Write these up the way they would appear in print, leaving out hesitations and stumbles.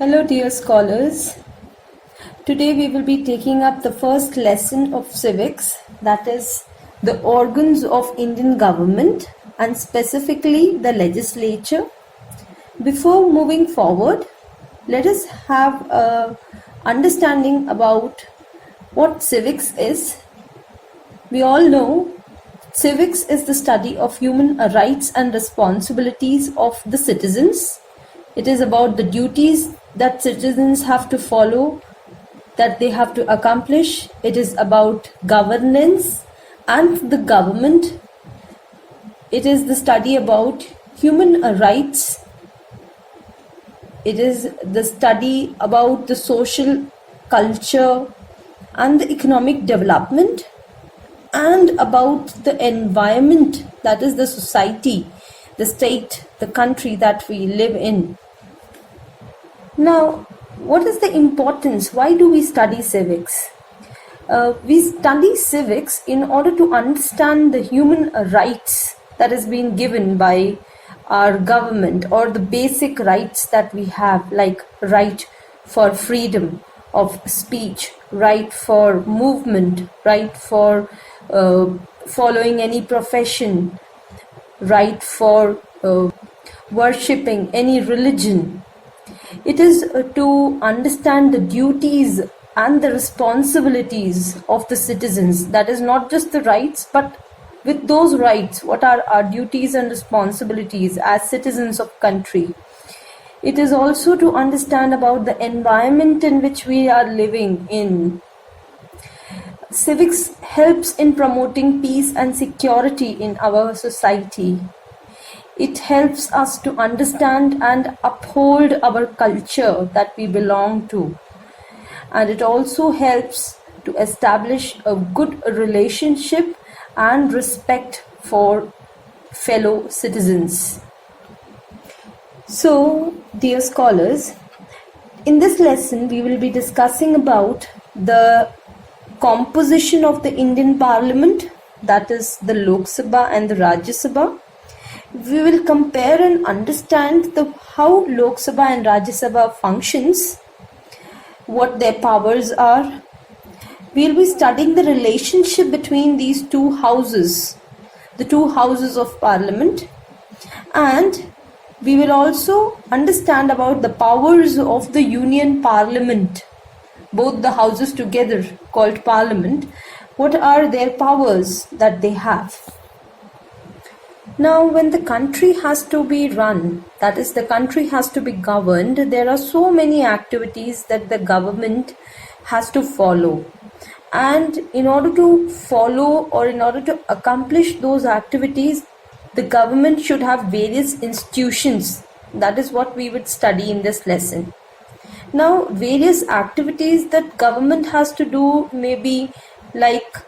Hello, dear scholars. Today we will be taking up the first lesson of civics, that is, the organs of Indian government and specifically the legislature. Before moving forward, let us have a understanding about what civics is. We all know civics is the study of human rights and responsibilities of the citizens. It is about the duties that citizens have to follow, that they have to accomplish. It is about governance and the government. It is the study about human rights. It is the study about the social culture and the economic development, and about the environment, that is the society, the state, the country that we live in. Now, what is the importance? Why do we study civics? We study civics in order to understand the human rights that is being given by our government, or the basic rights that we have, like right for freedom of speech, right for movement, right for following any profession, right for worshipping any religion. It is to understand the duties and the responsibilities of the citizens. That is not just the rights, but with those rights, what are our duties and responsibilities as citizens of country. It is also to understand about the environment in which we are living in. Civics helps in promoting peace and security in our society. It helps us to understand and uphold our culture that we belong to. And it also helps to establish a good relationship and respect for fellow citizens. So, dear scholars, in this lesson we will be discussing about the composition of the Indian Parliament, that is the Lok Sabha and the Rajya Sabha. We will compare and understand how Lok Sabha and Rajya Sabha functions, what their powers are. We will be studying the relationship between these two houses, the two houses of Parliament, and we will also understand about the powers of the Union Parliament, both the houses together called Parliament. What are their powers that they have? Now, when the country has to be run, that is, the country has to be governed, there are so many activities that the government has to follow. And in order to follow, or in order to accomplish those activities, the government should have various institutions. That is what we would study in this lesson. Now, various activities that government has to do may be like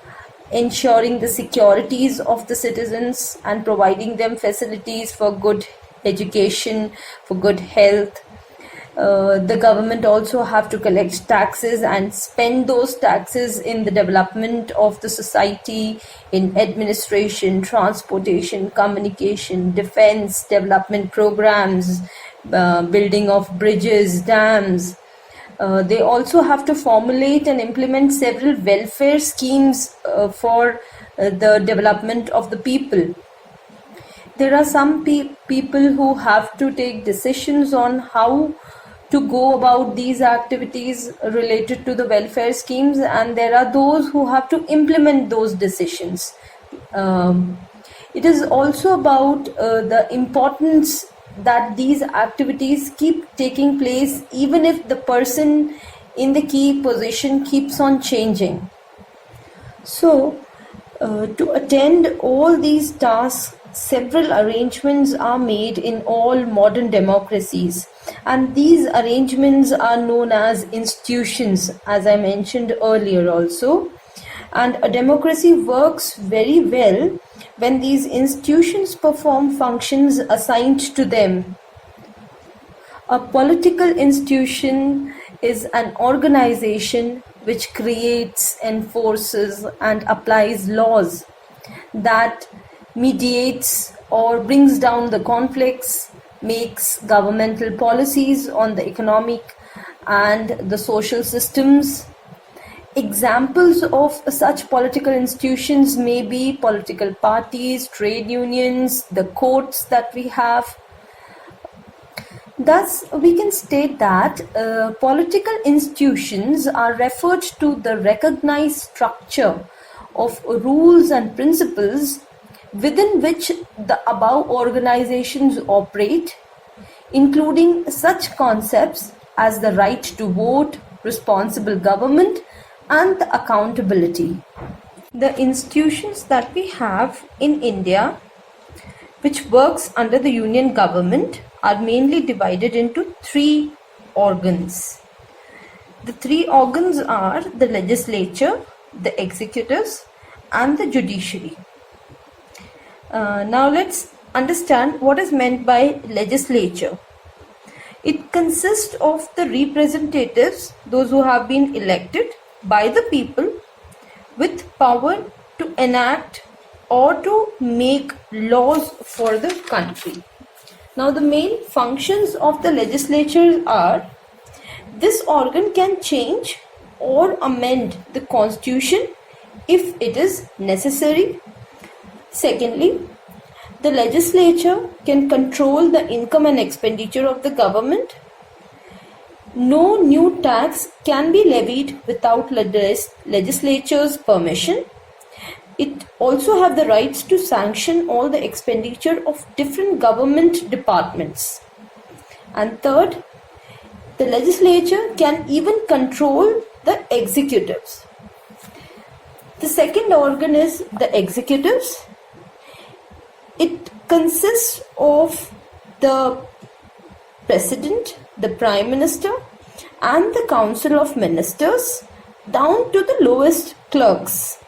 ensuring the securities of the citizens and providing them facilities for good education, for good health. The government also have to collect taxes and spend those taxes in the development of the society, in administration, transportation, communication, defense, development programs, building of bridges, dams. They also have to formulate and implement several welfare schemes for the development of the people. There are some people who have to take decisions on how to go about these activities related to the welfare schemes, and there are those who have to implement those decisions. It is also about the importance that these activities keep taking place even if the person in the key position keeps on changing. So, to attend all these tasks, several arrangements are made in all modern democracies, and these arrangements are known as institutions, as I mentioned earlier also. And a democracy works very well when these institutions perform functions assigned to them. A political institution is an organization which creates, enforces, and applies laws that mediates or brings down the conflicts, makes governmental policies on the economic, and the social systems. Examples of such political institutions may be political parties, trade unions, the courts that we have. Thus, we can state that political institutions are referred to the recognized structure of rules and principles within which the above organizations operate, including such concepts as the right to vote, responsible government, and the accountability. The institutions that we have in India, which works under the union government, are mainly divided into three organs. The three organs are the legislature, the executives, and the judiciary. Now let's understand what is meant by legislature. It consists of the representatives, those who have been elected by the people with power to enact or to make laws for the country. Now the main functions of the legislature are: this organ can change or amend the constitution if it is necessary. Secondly, the legislature can control the income and expenditure of the government. No new tax can be levied without legislature's permission. It also have the rights to sanction all the expenditure of different government departments. And third, the legislature can even control the executives. The second organ is the executives. It consists of the president, the prime minister, and the council of ministers down to the lowest clerks.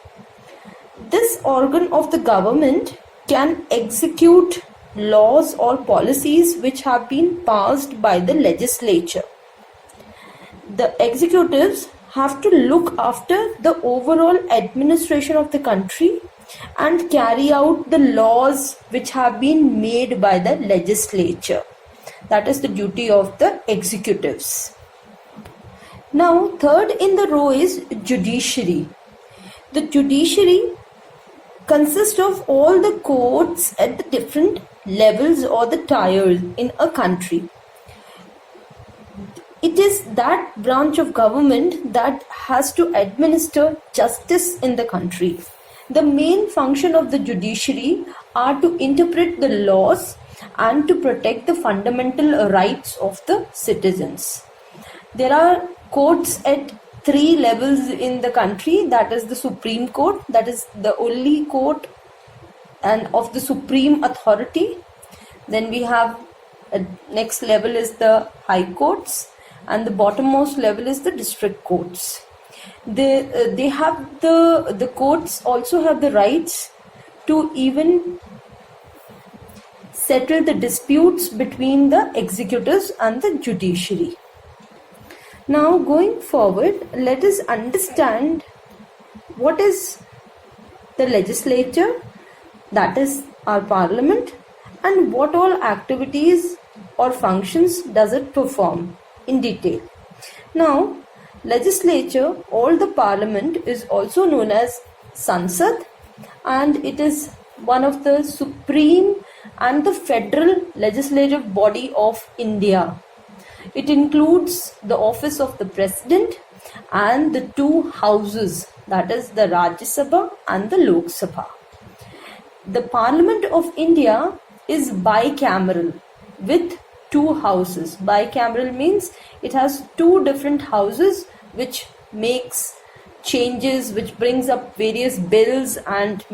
This organ of the government can execute laws or policies which have been passed by the legislature. The executives have to look after the overall administration of the country and carry out the laws which have been made by the legislature. That is the duty of the executives. Now, third in the row is judiciary. The judiciary consists of all the courts at the different levels or the tiers in a country. It is that branch of government that has to administer justice in the country. The main function of the judiciary are to interpret the laws and to protect the fundamental rights of the citizens. There are courts at three levels in the country. That is the Supreme Court, that is the only court and of the supreme authority. Then we have next level is the high courts, and the bottommost level is the district courts. They have the courts also have the rights to even settle the disputes between the executives and the judiciary. Now going forward, let us understand what is the legislature, that is our parliament, and what all activities or functions does it perform in detail. Now, legislature or the parliament is also known as Sansad, and it is one of the supreme and the federal legislative body of India. It includes the office of the president and the two houses, that is the Rajya Sabha and the Lok Sabha. The Parliament of India is bicameral with two houses. Bicameral means it has two different houses which makes changes, which brings up various bills and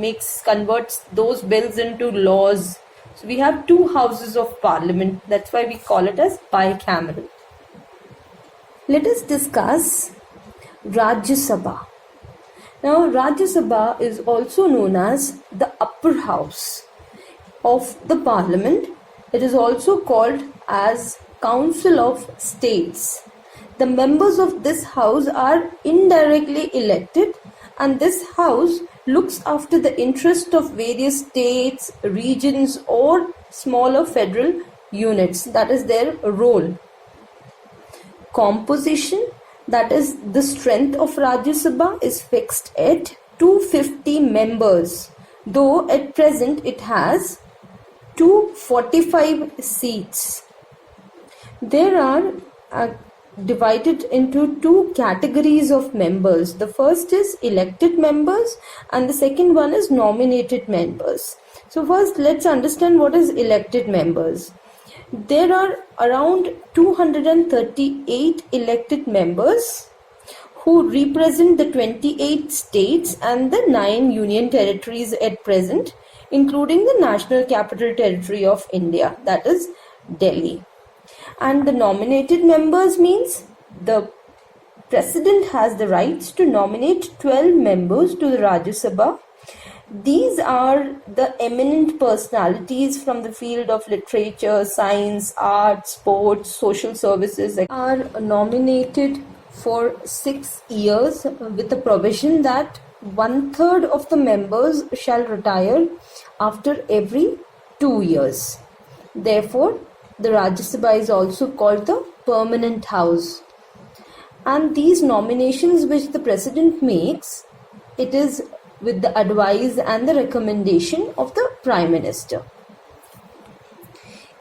converts those bills into laws. So we have two houses of parliament. That's why we call it as bicameral. Let us discuss Rajya Sabha. Now, Rajya Sabha is also known as the upper house of the parliament. It is also called as Council of States. The members of this house are indirectly elected, and this house looks after the interest of various states, regions, or smaller federal units. That is their role. composition, that is the strength of Rajya Sabha, is fixed at 250 members, though at present it has 245 seats. There are divided into two categories of members. The first is elected members and the second one is nominated members. So first let's understand what is elected members. There are around 238 elected members who represent the 28 states and the 9 union territories at present, including the National Capital Territory of India, that is Delhi. And the nominated members means the president has the rights to nominate 12 members to the Rajya Sabha. These are the eminent personalities from the field of literature, science, art, sports, social services, are nominated for 6 years with the provision that 1/3 of the members shall retire after every 2 years. Therefore, the Rajya Sabha is also called the permanent house. And these nominations which the president makes, it is with the advice and the recommendation of the Prime Minister.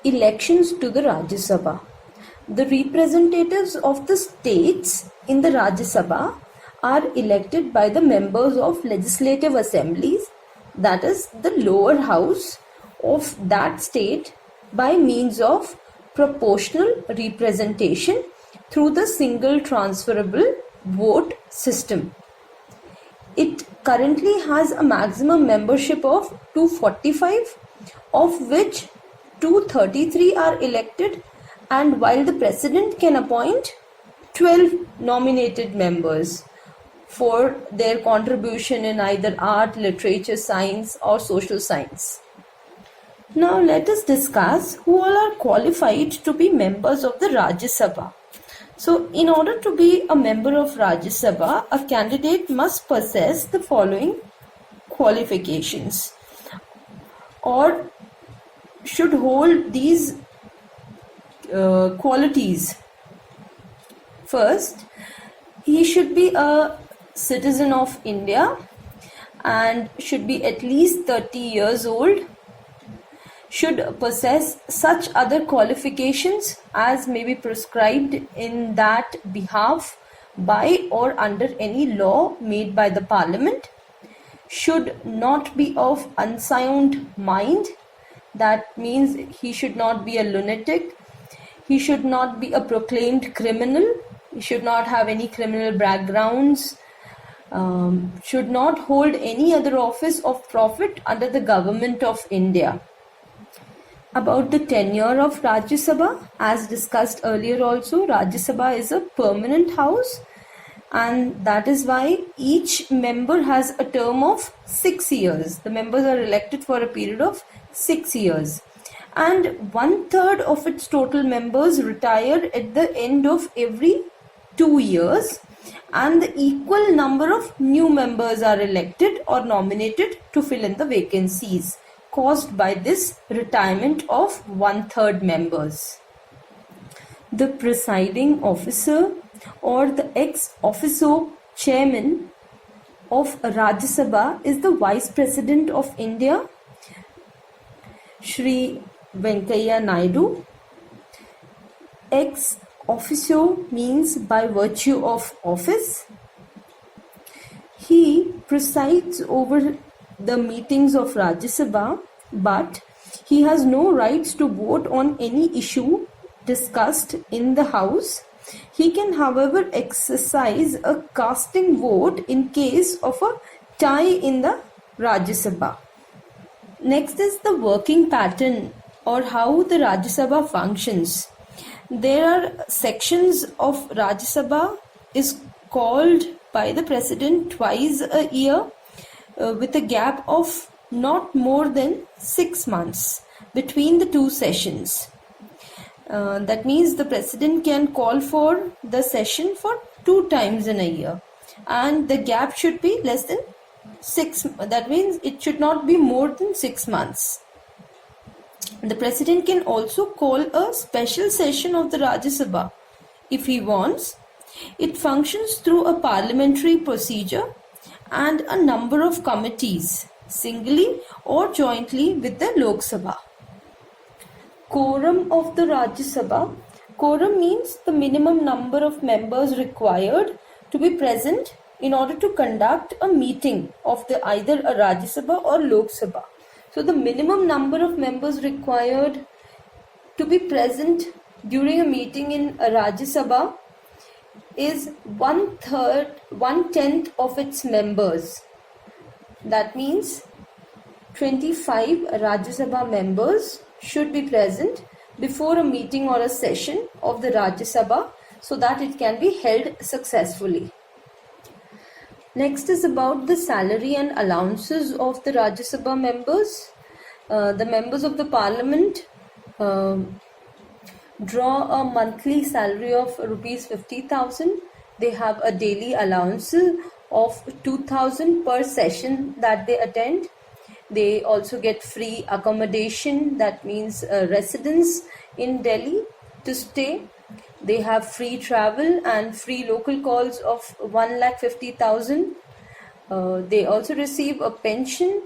Elections to the Rajya Sabha. The representatives of the states in the Rajya Sabha are elected by the members of legislative assemblies, that is the lower house of that state, by means of proportional representation through the single transferable vote system. It currently has a maximum membership of 245, of which 233 are elected, and while the president can appoint 12 nominated members for their contribution in either art, literature, science or social science. Now let us discuss who all are qualified to be members of the Rajya Sabha. So in order to be a member of Rajya Sabha, a candidate must possess the following qualifications, or should hold these qualities. First, he should be a citizen of India and should be at least 30 years old, should possess such other qualifications as may be prescribed in that behalf by or under any law made by the Parliament, should not be of unsound mind, that means he should not be a lunatic, he should not be a proclaimed criminal, he should not have any criminal backgrounds, should not hold any other office of profit under the government of India. About the tenure of Rajya Sabha, as discussed earlier also, Rajya Sabha is a permanent house, and that is why each member has a term of 6 years. The members are elected for a period of 6 years, and 1/3 of its total members retire at the end of every 2 years, and the equal number of new members are elected or nominated to fill in the vacancies caused by this retirement of 1/3 members. The presiding officer or the ex officio chairman of Rajya Sabha is the Vice President of India, Shri Venkaiah Naidu. Ex officio means by virtue of office. He presides over the meetings of Rajya Sabha, but he has no rights to vote on any issue discussed in the House. He can, however, exercise a casting vote in case of a tie in the Rajya Sabha. Next is the working pattern or how the Rajya Sabha functions. There are sections of Rajya Sabha is called by the President twice a year, with a gap of not more than 6 months between the two sessions. That means the President can call for the session for 2 times in a year, and the gap should be less than 6. That means it should not be more than 6 months. The President can also call a special session of the Rajya Sabha if he wants. It functions through a parliamentary procedure and a number of committees, singly or jointly with the Lok Sabha. Quorum of the Rajya Sabha. Quorum means the minimum number of members required to be present in order to conduct a meeting of the either a Rajya Sabha or Lok Sabha. So the minimum number of members required to be present during a meeting in a Rajya Sabha is 1/10 of its members. That means 25 Rajya Sabha members should be present before a meeting or a session of the Rajya Sabha so that it can be held successfully. Next is about the salary and allowances of the Rajya Sabha members. The members of the parliament draw a monthly salary of rupees 50,000. They have a daily allowance of 2,000 per session that they attend. They also get free accommodation, that means residence in Delhi to stay. They have free travel and free local calls of 1,50,000. They also receive a pension.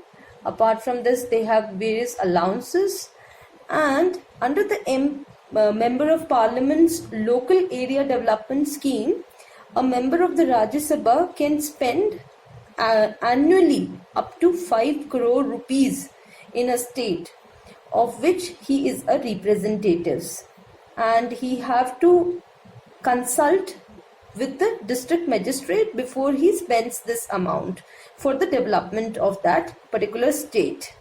Apart from this, they have various allowances. And under the Member of Parliament's Local Area Development Scheme, a member of the Rajya Sabha can spend annually up to 5 crore rupees in a state of which he is a representative, and he have to consult with the district magistrate before he spends this amount for the development of that particular state.